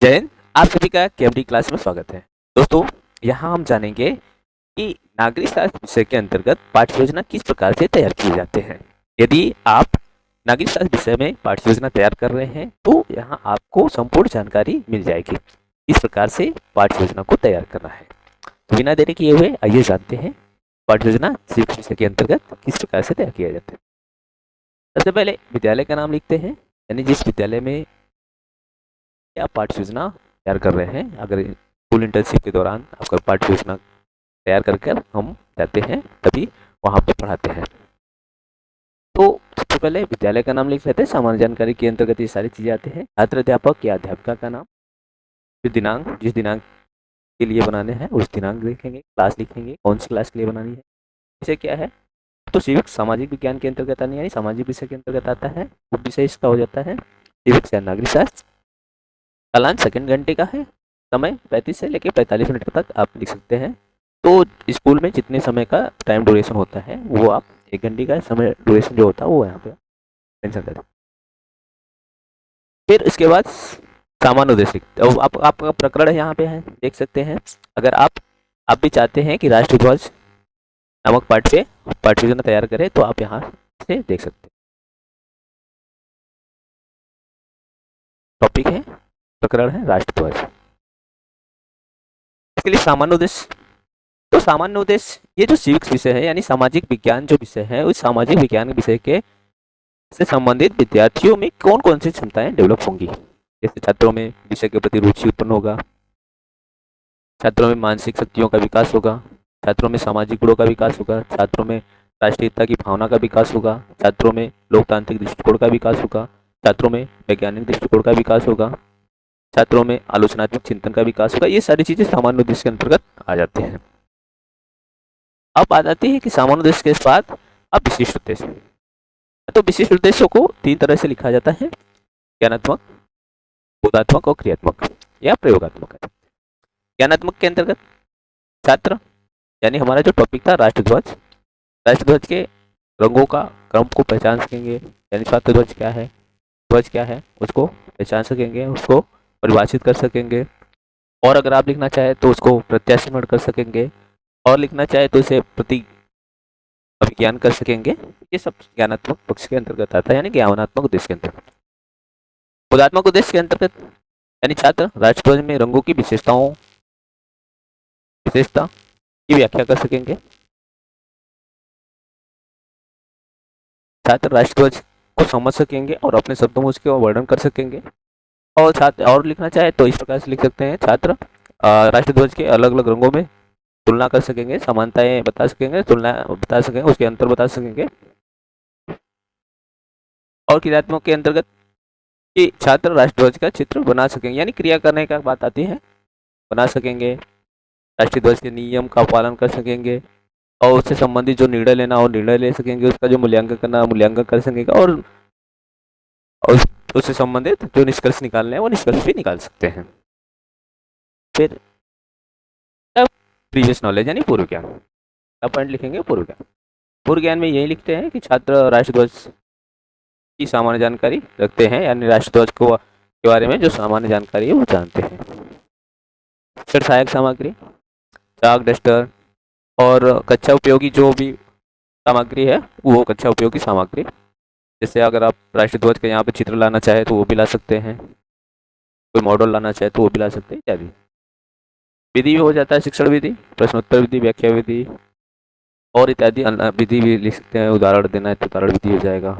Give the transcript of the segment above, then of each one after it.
जय हिंद। आप सभी का केएमडी क्लास में स्वागत है। दोस्तों, यहाँ हम जानेंगे कि नागरिक शास्त्र विषय के अंतर्गत पाठ्य योजना किस प्रकार से तैयार किए जाते हैं। यदि आप नागरिक शास्त्र विषय में पाठ्य योजना तैयार कर रहे हैं तो यहाँ आपको संपूर्ण जानकारी मिल जाएगी इस प्रकार से पाठ्य योजना को तैयार करना है। तो बिना देरी किए हुए आइए जानते हैं पाठ्य योजना civics विषय के अंतर्गत किस प्रकार से तैयार किया जाता है। सबसे पहले विद्यालय का नाम लिखते हैं, यानी जिस विद्यालय में आप पाठ्य योजना तैयार कर रहे हैं। अगर स्कूल इंटर्नशिप के दौरान आपका पाठ्य योजना तैयार कर हम जाते हैं तभी वहाँ पे पढ़ाते हैं। तो सबसे पहले विद्यालय का नाम लिख लेते हैं। सामान्य जानकारी के अंतर्गत ये सारी चीज़ें आती हैं। छात्र अध्यापक या अध्यापिका का नाम, फिर दिनांक, जिस दिनांक के लिए बनाने हैं उस दिनांक लिखेंगे, क्लास लिखेंगे, कौन सी क्लास के लिए बनानी है, विषय क्या है। तो सिविक्स सामाजिक विज्ञान के अंतर्गत आनी, यानी सामाजिक विषय के अंतर्गत आता है। उप विषय इसका हो जाता है सिविक्स या नागरिक शास्त्र। कालांश सेकंड घंटे का है। समय 35 से लेकर 45 मिनट तक आप लिख सकते हैं। तो स्कूल में जितने समय का टाइम ड्यूरेशन होता है वो आप 1 घंटे का समय ड्यूरेशन जो होता है वो यहाँ पे मेंशन कर दें। फिर इसके बाद सामान्य उद्देश्य अब आपका प्रकरण यहाँ पे है, देख सकते हैं। अगर आप भी चाहते हैं कि राष्ट्रध्वज नामक पाठ पे पाठ्य योजना तैयार करें तो आप यहाँ से देख सकते हैं। टॉपिक है, प्रकरण है राष्ट्रध्वज। इसके लिए सामान्य उद्देश्य, तो सामान्य उद्देश्य ये जो सिविक्स विषय है यानी सामाजिक विज्ञान जो विषय है उस सामाजिक विज्ञान विषय के से संबंधित विद्यार्थियों में कौन कौन सी क्षमताएं डेवलप होंगी। जैसे छात्रों में विषय के प्रति रुचि उत्पन्न होगा, छात्रों में मानसिक शक्तियों का विकास होगा, छात्रों में सामाजिक गुणों का विकास होगा, छात्रों में राष्ट्रीयता की भावना का विकास होगा, छात्रों में लोकतांत्रिक दृष्टिकोण का विकास होगा, छात्रों में वैज्ञानिक दृष्टिकोण का विकास होगा, छात्रों में आलोचनात्मक चिंतन का विकास होगा। ये सारी चीजें सामान्य उद्देश्य के अंतर्गत आ जाती हैं। अब बात आती है कि सामान्य उद्देश्य के बाद अब विशिष्ट उद्देश्य। तो विशिष्ट उद्देश्यों को 3 तरह से लिखा जाता है, ज्ञानात्मक, बोधात्मक और क्रियात्मक या प्रयोगात्मक। ज्ञानात्मक के अंतर्गत छात्र, यानी हमारा जो टॉपिक था राष्ट्रध्वज, राष्ट्रध्वज के रंगों का क्रम को पहचान सकेंगे, यानी छात्र ध्वज क्या है उसको पहचान सकेंगे, उसको परिभाषित कर सकेंगे। और अगर आप लिखना चाहे तो उसको प्रत्याशिमण कर सकेंगे, और लिखना चाहे तो इसे प्रतीक अभिज्ञान कर सकेंगे। ये सब ज्ञानात्मक पक्ष के अंतर्गत आता है, यानी ज्ञानात्मक उद्देश्य के अंतर्गत। बोधात्मक उद्देश्य के अंतर्गत यानी छात्र राष्ट्रध्वज में रंगों की विशेषता की व्याख्या कर सकेंगे। छात्र राष्ट्रध्वज को समझ सकेंगे और अपने शब्दों में उसके वर्णन कर सकेंगे। और छात्र और लिखना चाहे तो इस प्रकार से लिख सकते हैं, छात्र राष्ट्रध्वज के अलग अलग रंगों में तुलना कर सकेंगे, समानताएं बता सकेंगे, तुलना बता सकेंगे, उसके अंतर बता सकेंगे। और क्रियात्मक के अंतर्गत कि छात्र राष्ट्रध्वज का चित्र बना सकेंगे, यानी क्रिया करने का बात आती है, बना सकेंगे, राष्ट्रीय ध्वज के नियम का पालन कर सकेंगे, और उससे संबंधित जो निर्णय लेना हो निर्णय ले सकेंगे, उसका जो मूल्यांकन करना मूल्यांकन कर सकेंगे, और उससे संबंधित जो निष्कर्ष निकालने हैं वो निष्कर्ष भी निकाल सकते हैं। फिर प्रीवियस नॉलेज यानी पूर्व ज्ञान का पॉइंट लिखेंगे। पूर्व ज्ञान में यही लिखते हैं कि छात्र राष्ट्रध्वज की सामान्य जानकारी रखते हैं, यानी राष्ट्रध्वज को के बारे में जो सामान्य जानकारी है वो जानते हैं। फिर सहायक सामग्री, चाक, डस्टर और कक्षा उपयोगी जो भी सामग्री है वो कक्षा उपयोगी सामग्री। जैसे अगर आप राष्ट्रध्वज का यहाँ पे चित्र लाना चाहे तो वो भी ला सकते हैं, कोई मॉडल लाना चाहे तो वो भी ला सकते हैं इत्यादि। विधि भी हो जाता है, शिक्षण विधि, प्रश्नोत्तर विधि, व्याख्या विधि और इत्यादि विधि भी लिख सकते हैं। उदाहरण देना है तो उदाहरण विधि हो जाएगा,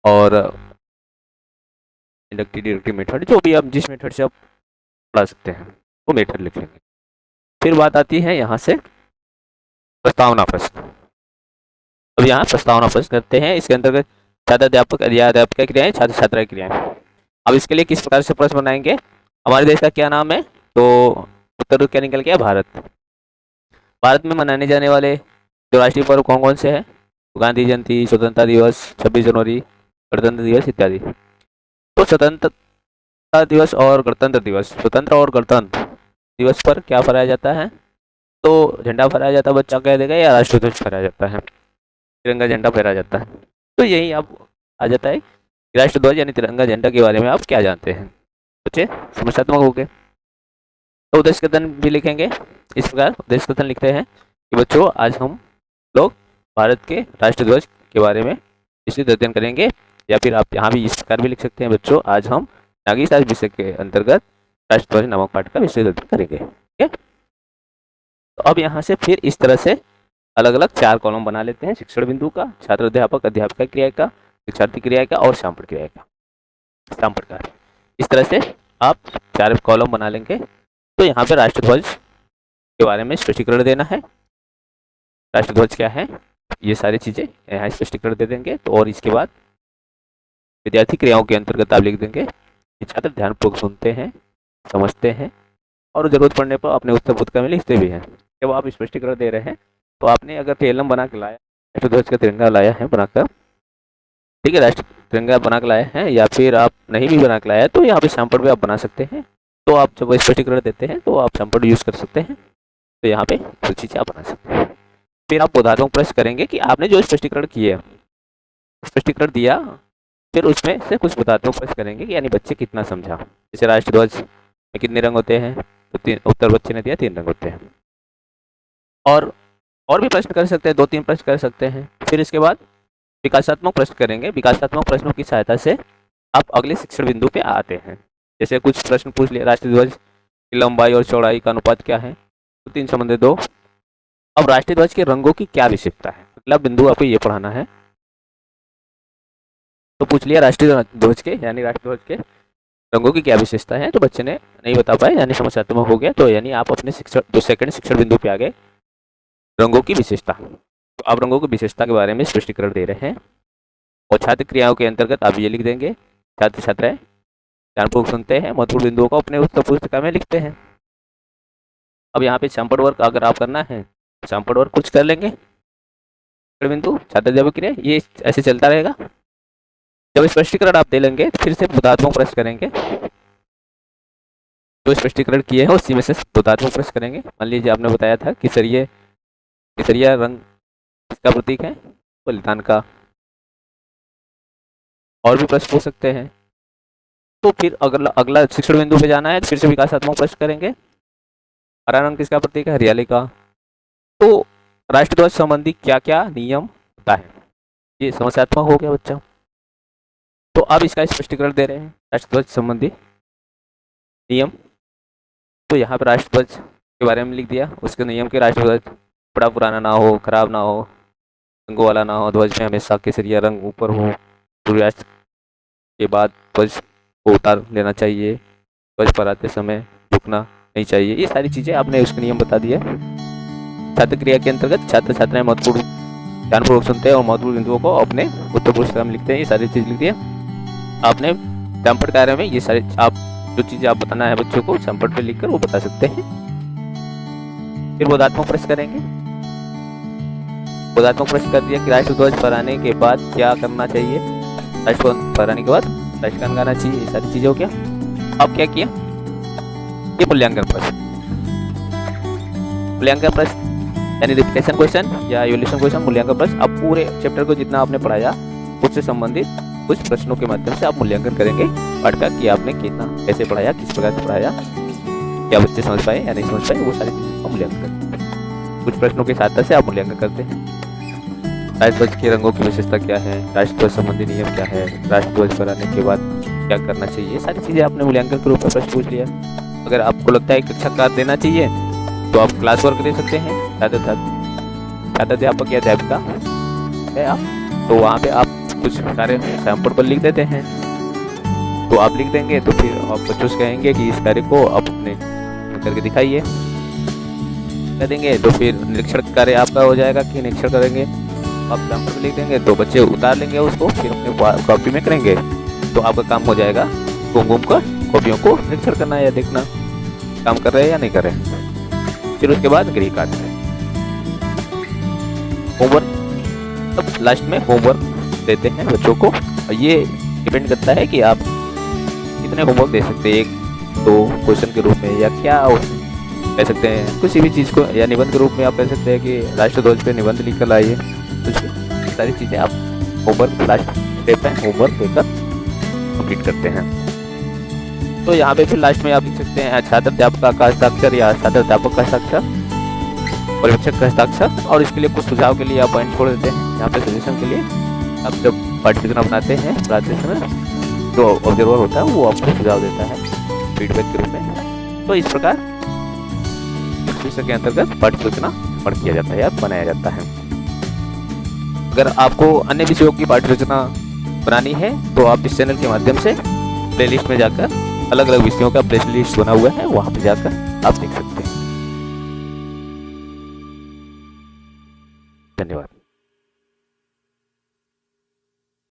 और इंडक्टिव डिडक्टिव मेथड, जो भी आप जिस मेथड से आप पढ़ा सकते हैं वो मेथड लिख लेंगे। फिर बात आती है यहाँ से प्रस्तावना प्रश्न। अब यहाँ प्रस्तावना प्रश्न करते हैं। इसके अंतर्गत छात्र अध्यापक या अध्यापिका क्रियाएं, छात्र छात्रा क्रियाएं। अब इसके लिए किस प्रकार से प्रश्न बनाएंगे। हमारे देश का क्या नाम है, तो उत्तर क्या निकल गया, भारत। भारत में मनाने जाने वाले जो राष्ट्रीय पर्व कौन कौन से हैं, गांधी जयंती, स्वतंत्रता दिवस, 26 जनवरी, गणतंत्र दिवस इत्यादि। तो स्वतंत्रता दिवस और गणतंत्र दिवस, स्वतंत्र और गणतंत्र दिवस पर क्या फहराया जाता है, तो झंडा फहराया जाता है, बच्चा कह देगा, या राष्ट्रध्वज फहराया जाता है, तिरंगा झंडा फहराया जाता है। तो यही अब आ जाता है राष्ट्रध्वज यानी तिरंगा झंडा के बारे में आप क्या जानते हैं। बच्चे समस्यात्मक हो गए। तो उद्देश्य कथन भी लिखेंगे इस प्रकार। उद्देश्य कथन लिखते हैं कि बच्चों आज हम लोग भारत के राष्ट्रध्वज के बारे में विस्तृत अध्ययन करेंगे, या फिर आप यहाँ भी इस प्रकार भी लिख सकते हैं, बच्चों आज हम नागरिक शास्त्र विषय के अंतर्गत राष्ट्रध्वज नामक पाठ का विस्तृत अध्ययन करेंगे। ठीक है, तो अब यहाँ से फिर इस तरह से अलग अलग 4 कॉलम बना लेते हैं, शिक्षण बिंदु का, छात्र अध्यापक अध्यापिका क्रिया का, शिक्षार्थी क्रिया का और शामपठ क्रिया का, शामपठ का। इस तरह से आप 4 कॉलम बना लेंगे। तो यहाँ पे राष्ट्रध्वज के बारे में स्पष्टीकरण देना है, राष्ट्रध्वज क्या है, ये सारी चीजें यहाँ स्पष्टीकरण दे देंगे। तो और इसके बाद विद्यार्थी क्रियाओं के अंतर्गत आप लिख देंगे कि छात्र ध्यानपूर्वक सुनते हैं, समझते हैं और जरूरत पड़ने पर अपने उत्तर पुस्तिका में लिखते भी हैं। जब आप स्पष्टीकरण दे रहे हैं तो आपने अगर टेलम बना के लाया, राष्ट्रध्वज का तिरंगा लाया है बनाकर, ठीक है, राष्ट्र तिरंगा बना के लाया है, या फिर आप नहीं भी बना के लाया है तो यहाँ पे शामपठ भी आप बना सकते हैं। तो आप जब स्पष्टीकरण देते हैं तो आप शामपठ यूज कर सकते हैं। तो यहाँ पे कुछ चीजें आप बना सकते हैं। फिर आप बोधात्मक प्रश्न करेंगे कि आपने जो स्पष्टीकरण किए, स्पष्टीकरण दिया, फिर उसमें से कुछ बोधात्मक प्रश्न करेंगे कि यानी बच्चे कितना समझा। जैसे राष्ट्रध्वज में कितने रंग होते हैं, तो उत्तर बच्चे ने दिया 3 रंग होते हैं। और भी प्रश्न कर सकते हैं, 2-3 प्रश्न कर सकते हैं। फिर इसके बाद विकासात्मक प्रश्न करेंगे। विकासात्मक प्रश्नों की सहायता से आप अगले शिक्षण बिंदु पे आते हैं। जैसे कुछ प्रश्न पूछ लिया, राष्ट्रध्वज की लंबाई और चौड़ाई का अनुपात क्या है, तो 3 संबंध 2। अब राष्ट्रध्वज के रंगों की क्या विशेषता है, अगला बिंदु आपको ये पढ़ाना है। तो पूछ लिया राष्ट्रीय ध्वज के यानी राष्ट्रध्वज के रंगों की क्या विशेषता है, तो बच्चे ने नहीं बता पाए यानी समस्यात्मक हो गया। तो यानी आप अपने शिक्षण सेकंड शिक्षण बिंदु पे आ गए, रंगों की विशेषता। तो आप रंगों की विशेषता के बारे में स्पष्टीकरण दे रहे हैं। और छात्र क्रियाओं के अंतर्गत आप ये लिख देंगे, छात्र छात्राएं ध्यानपूर्वक सुनते हैं, महत्वपूर्ण बिंदुओं को अपने उत्तर पुस्तिका में लिखते हैं। अब यहाँ पे शामपठ वर्क अगर आप करना है, शामपठ वर्क कुछ कर लेंगे, बिंदु छात्र अध्यापक क्रिया, ये ऐसे चलता रहेगा। जब स्पष्टीकरण आप दे लेंगे फिर से बोधात्मक प्रश्न करेंगे, जो स्पष्टीकरण किए हैं उसी में से बोधात्मक प्रश्न करेंगे। मान लीजिए आपने बताया था केसरिया रंग किसका प्रतीक है, बलिदान का। और भी प्रश्न पूछ सकते हैं। तो फिर अगला शिक्षण बिंदु पे जाना है, फिर से विकासात्मक प्रश्न करेंगे। हरा रंग किसका प्रतीक है, हरियाली का। तो राष्ट्रध्वज संबंधी क्या क्या नियम होता है, ये समस्यात्मक हो गया बच्चा। तो अब इसका स्पष्टीकरण दे रहे हैं, राष्ट्रध्वज संबंधी नियम। तो यहाँ पर राष्ट्रध्वज के बारे में लिख दिया, उसके नियम के राष्ट्रध्वज बड़ा पुराना ना हो, खराब ना हो, रंगों वाला ना हो, ध्वज में हमेशा केसरिया रंग ऊपर हो, सूर्यास्त के बाद ध्वज को उतार लेना चाहिए, ध्वज पर आते समय झुकना नहीं चाहिए। ये सारी चीजें आपने उसके नियम बता दिए। छात्र क्रिया के अंतर्गत छात्र छात्राएं महत्वपूर्ण ध्यानपूर्वक सुनते हैं और महत्वपूर्ण बिंदुओं को अपने उत्तर पुस्तिका में लिखते हैं। ये सारी चीज लिख दिए आपने। शामपठ कार्य में ये सारे आप जो चीजें आप बताना है बच्चों को शामपठ पे लिखकर वो बता सकते हैं। फिर बोधात्मक प्रश्न करेंगे। बोधात्मक प्रश्न कर दिया कि राष्ट्रध्वज फहराने के बाद क्या करना चाहिए, राष्ट्रध्वज फहराने के बाद राष्ट्रगान गाना चाहिए, ये सारी चीजें हो गया। अब क्या किया, ये मूल्यांकन प्रश्न। मूल्यांकन प्रश्न यानी रिपीटेशन क्वेश्चन या इवैल्यूएशन क्वेश्चन, मूल्यांकन प्रश्न। अब पूरे चैप्टर को जितना आपने पढ़ाया उससे संबंधित कुछ प्रश्नों के माध्यम से आप मूल्यांकन करेंगे पाठ का, कि आपने कितना कैसे पढ़ाया, किस प्रकार से पढ़ाया, क्या बच्चे समझ पाए या नहीं समझ पाए, वो सारी चीज़ों का मूल्यांकन करते हैं। कुछ प्रश्नों की सहायता से आप मूल्यांकन करते हैं। राष्ट्रध्वज के रंगों की विशेषता क्या है, राष्ट्रध्वज संबंधी नियम क्या है, राष्ट्रध्वज फहराने के बाद क्या करना चाहिए, सारी चीज़ें आपने मूल्यांकन के रूप में प्रश्न पूछ लिया। अगर आपको लगता है कक्षा कार्य देना चाहिए तो आप क्लास वर्क दे सकते हैं। छात्र अध्यापक या अध्यापिका है आप, तो वहाँ पे आप कुछ कार्य शामपठ पर लिख देते हैं। तो आप लिख देंगे तो फिर आप बच्चों से कहेंगे कि इस कार्य को आप अपने करके दिखाइए, कर देंगे। तो फिर निरीक्षण कार्य आपका हो जाएगा कि निरीक्षण करेंगे, आप शामपठ पर लिख देंगे तो बच्चे उतार लेंगे उसको, फिर अपने कॉपी में करेंगे। तो आपका काम हो जाएगा घूम कर कॉपियों को निरीक्षण करना या देखना काम कर रहे हैं या नहीं कर रहे। फिर उसके बाद गृह कार्य, होमवर्क। अब लास्ट में होमवर्क देते हैं बच्चों को, और ये डिपेंड करता है कि आप कितने होमवर्क दे सकते हैं, 1-2 क्वेश्चन के रूप में, या क्या कह सकते हैं किसी भी चीज़ को, या निबंध के रूप में आप कह सकते हैं कि राष्ट्रध्वज पे निबंध लिख कर लाइए। कुछ सारी चीज़ें आप होमवर्क लास्ट स्टेप है, होमवर्क देकर कंप्लीट करते हैं। तो यहाँ पे फिर लास्ट में आप लिख सकते हैं छात्र अध्यापक का हस्ताक्षर या छात्र अध्यापक का हस्ताक्षर, पर्यवेक्षक का हस्ताक्षर। और इसके लिए कुछ सुझाव के लिए आप पॉइंट छोड़ देते हैं यहाँ पे सजेशन के लिए। आप जब पाठ्य योजना बनाते हैं पढ़ाते समय जो ऑब्जर्वर होता है वो आपको सुझाव देता है फीडबैक के रूप में। तो इस प्रकार इस विषय के अंतर्गत पाठ्य योजना निर्माण किया जाता है या बनाया जाता है। अगर आपको अन्य विषयों की पाठ्य योजना बनानी है तो आप इस चैनल के माध्यम से प्लेलिस्ट में जाकर अलग अलग विषयों का प्लेलिस्ट बना हुआ है, वहां पर जाकर आप देख सकते हैं। धन्यवाद।